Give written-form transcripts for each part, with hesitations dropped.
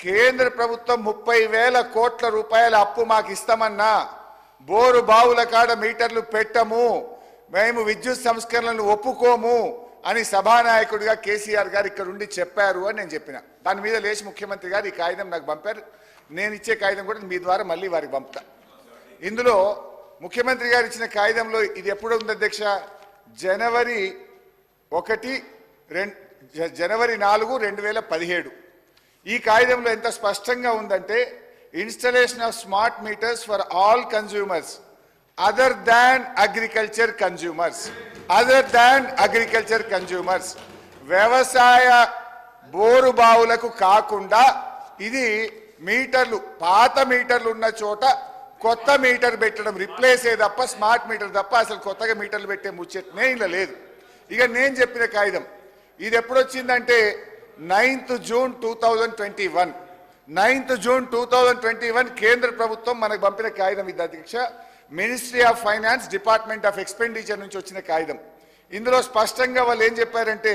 కేంద్ర ప్రభుత్వం 30,000 కోట్ల రూపాయల అప్పు మాకు ఇస్తామన్నా బోరు బావుల కాడ మీటర్లు పెట్టము, మేము విద్యుత్ సంస్కరణలను ఒప్పుకోము అని సభానాయకుడిగా కేసీఆర్ గారు ఇక్కడ ఉండి చెప్పారు అని నేను చెప్పిన. దాని మీద లేచి ముఖ్యమంత్రి గారు ఈ కాగితం నాకు పంపారు. నేను ఇచ్చే కాగితం కూడా మీ ద్వారా మళ్ళీ వారికి పంపుతా. ఇందులో ముఖ్యమంత్రి గారు ఇచ్చిన కాగితంలో ఇది ఎప్పుడు ఉంది అధ్యక్ష? జనవరి 4, 2017. ఈ కాగితంలో ఎంత స్పష్టంగా ఉందంటే installation of smart meters for all consumers other than agriculture consumers, వ్యవసాయ బోరు బావులకు కాకుండా ఇది మీటర్లు, పాత మీటర్లు ఉన్న చోట కొత్త మీటర్ పెట్టడం, రిప్లేస్ తప్ప స్మార్ట్ మీటర్ తప్ప అసలు కొత్తగా మీటర్లు పెట్టే ముచ్చటనే ఇలా లేదు. ఇక నేను చెప్పిన కాగితం ఇది ఎప్పుడు వచ్చిందంటే 9th June 2021. 9th June 2021 కేంద్ర ప్రభుత్వం మనకు పంపిన కాగితం ఇది అధ్యక్ష. Ministry of finance, department of expenditure నుంచి వచ్చిన కాగితం. ఇందులో స్పష్టంగా వాళ్ళు ఏం చెప్పారంటే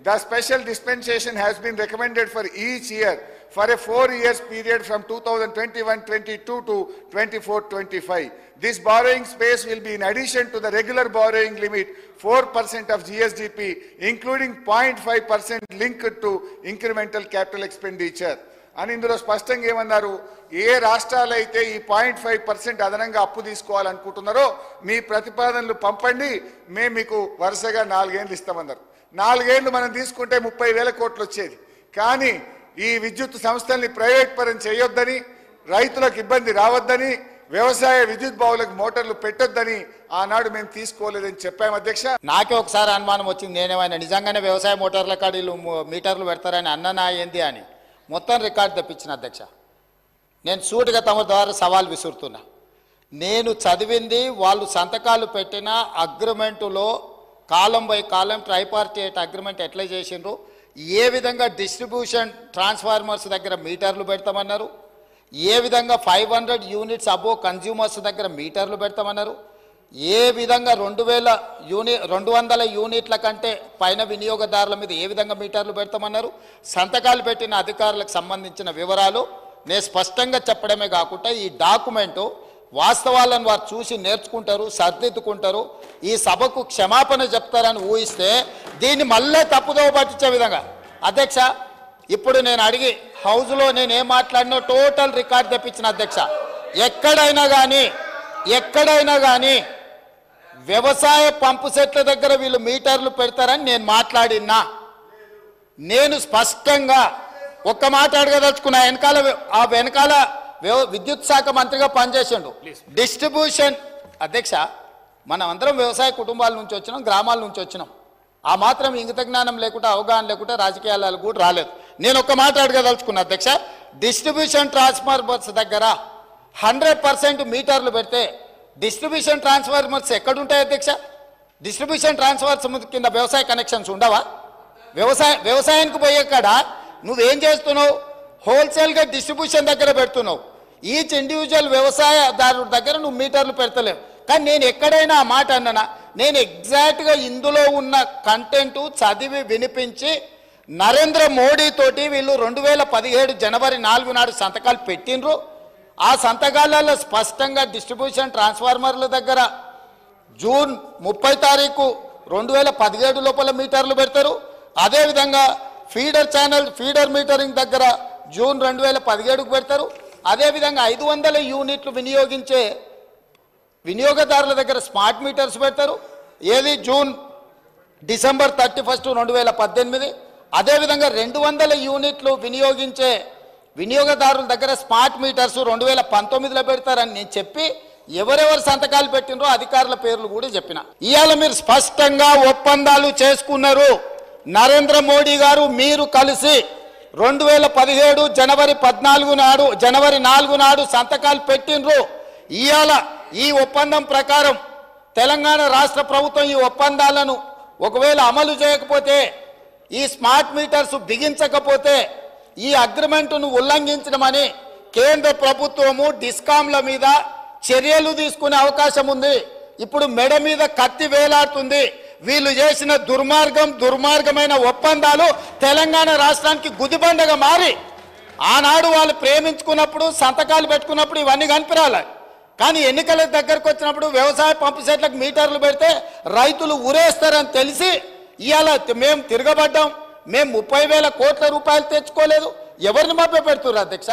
the special dispensation has been recommended for each year for a 4 years period from 2021-22 to 24-25. This borrowing space will be in addition to the regular borrowing limit 4% of GSDP, including 0.5% linked to incremental capital expenditure. అని ఇందులో స్పష్టంగా ఏమన్నారు, ఏ రాష్ట్రాలు అయితే ఈ 0.5% అదనంగా అప్పు తీసుకోవాలనుకుంటున్నారో మీ ప్రతిపాదనలు పంపండి, మేము మీకు వరుసగా 4 ఏళ్ళు ఇస్తామన్నారు. 4 ఏళ్ళు మనం తీసుకుంటే 30,000 కోట్లు వచ్చేది. కానీ ఈ విద్యుత్ సంస్థల్ని ప్రైవేట్ పరం చేయొద్దని, రైతులకు ఇబ్బంది రావద్దని, వ్యవసాయ విద్యుత్ బావులకు మోటార్లు పెట్టొద్దని ఆనాడు మేము తీసుకోలేదని చెప్పాము అధ్యక్ష. నాకే ఒకసారి అనుమానం వచ్చింది, నేనేమైనా నిజంగానే వ్యవసాయ మోటార్ల కాడీలు మీటర్లు పెడతారని అన్ననా ఏంది అని మొత్తం రికార్డు తెప్పించిన అధ్యక్ష. నేను సూటిగా తమ ద్వారా సవాల్ విసురుతున్నా. నేను చదివింది వాళ్ళు సంతకాలు పెట్టిన అగ్రిమెంటులో కాలం బై కాలం ట్రైపార్టైట్ అగ్రిమెంట్ ఎట్లా చేసిండ్రు, ఏ విధంగా డిస్ట్రిబ్యూషన్ ట్రాన్స్ఫార్మర్స్ దగ్గర మీటర్లు పెడతామన్నారు, ఏ విధంగా 500 యూనిట్స్ అబోవ్ కన్జ్యూమర్స్ దగ్గర మీటర్లు పెడతామన్నారు, ఏ విధంగా 200 యూనిట్ల కంటే పైన వినియోగదారుల మీద ఏ విధంగా మీటర్లు పెడతామన్నారు, సంతకాలు పెట్టిన అధికారులకు సంబంధించిన వివరాలు నేను స్పష్టంగా చెప్పడమే కాకుండా ఈ డాక్యుమెంటు వాస్తవాలను వారు చూసి నేర్చుకుంటారు, సర్దిద్దుకుంటారు, ఈ సభకు క్షమాపణ చెప్తారని ఊహిస్తే దీన్ని మళ్ళీ తప్పుదోవ పట్టించే విధంగా అధ్యక్ష ఇప్పుడు నేను అడిగి హౌస్లో నేను ఏం మాట్లాడినో టోటల్ రికార్డ్ తెప్పించిన అధ్యక్ష. ఎక్కడైనా కానీ వ్యవసాయ పంపు సెట్ల దగ్గర వీళ్ళు మీటర్లు పెడతారని నేను మాట్లాడినా, నేను స్పష్టంగా ఒక్క మాట అడగదలుచుకున్నా. వెనకాల విద్యుత్ శాఖ మంత్రిగా పనిచేసిండు. డిస్ట్రిబ్యూషన్ అధ్యక్ష, మనం అందరం వ్యవసాయ కుటుంబాల నుంచి వచ్చినాం, గ్రామాల నుంచి వచ్చినాం. ఆ మాత్రం ఇంగిత జ్ఞానం లేకుండా, అవగాహన లేకుండా రాజకీయాలు కూడా రాలేదు. నేను ఒక్క మాట అడగదలుచుకున్నా అధ్యక్ష, డిస్ట్రిబ్యూషన్ ట్రాన్స్ఫార్మర్స్ దగ్గర 100% మీటర్లు పెడితే డిస్ట్రిబ్యూషన్ ట్రాన్స్ఫార్మర్స్ ఎక్కడుంటాయి అధ్యక్ష? డిస్ట్రిబ్యూషన్ ట్రాన్స్ఫార్మర్స్ కింద వ్యవసాయ కనెక్షన్స్ ఉండవా? వ్యవసాయానికి పోయే కాడ నువ్వేం చేస్తున్నావు? హోల్సేల్గా డిస్ట్రిబ్యూషన్ దగ్గర పెడుతున్నావు. ఈచ్ ఇండివిజువల్ వ్యవసాయదారుడి దగ్గర నువ్వు మీటర్లు పెడతలేవు. కానీ నేను ఎక్కడైనా ఆ మాట అన్నానా? నేను ఎగ్జాక్ట్గా ఇందులో ఉన్న కంటెంట్ చదివి వినిపించి నరేంద్ర మోడీ తోటి వీళ్ళు 2017 జనవరి 4 నాడు సంతకాలు పెట్టినరు. ఆ సంతకాలలో స్పష్టంగా డిస్ట్రిబ్యూషన్ ట్రాన్స్ఫార్మర్ల దగ్గర జూన్ 30 2017 లోపల మీటర్లు పెడతారు. అదేవిధంగా ఫీడర్ మీటరింగ్ దగ్గర జూన్ 2017కు పెడతారు. అదేవిధంగా 500 యూనిట్లు వినియోగించే వినియోగదారుల దగ్గర స్మార్ట్ మీటర్స్ పెడతారు. ఏది డిసెంబర్ 31 2018. అదేవిధంగా 200 యూనిట్లు వినియోగించే వినియోగదారుల దగ్గర స్మార్ట్ మీటర్స్ 2019లో పెడతారని నేను చెప్పి ఎవరెవరు సంతకాలు పెట్టినరో అధికారుల పేర్లు కూడా చెప్పిన. ఇవాళ మీరు స్పష్టంగా ఒప్పందాలు చేసుకున్నారు. నరేంద్ర మోడీ గారు మీరు కలిసి 2017 జనవరి 4 నాడు సంతకాలు పెట్టినరు. ఇవాళ ఈ ఒప్పందం ప్రకారం తెలంగాణ రాష్ట్ర ప్రభుత్వం ఈ ఒప్పందాలను ఒకవేళ అమలు చేయకపోతే, ఈ స్మార్ట్ మీటర్స్ బిగించకపోతే ఈ అగ్రిమెంటును ఉల్లంఘించడమని కేంద్ర ప్రభుత్వము డిస్కాంల మీద చర్యలు తీసుకునే అవకాశం ఉంది. ఇప్పుడు మెడ మీద కత్తి వేలాడుతుంది. వీళ్ళు చేసిన దుర్మార్గమైన ఒప్పందాలు తెలంగాణ రాష్ట్రానికి గుదిబండగా మారి ఆనాడు వాళ్ళు ప్రేమించుకున్నప్పుడు సంతకాలు పెట్టుకున్నప్పుడు ఇవన్నీ కనిపిరాలి. కానీ ఎన్నికల దగ్గరకు వచ్చినప్పుడు వ్యవసాయ పంపు సెట్లకు మీటర్లు పెడితే రైతులు ఊరేస్తారని తెలిసి ఇవాళ మేము తిరగబడ్డాం. మేము 30,000 కోట్ల రూపాయలు తెచ్చుకోలేదు. ఎవరిని మభ్య పెడుతున్నారు అధ్యక్ష?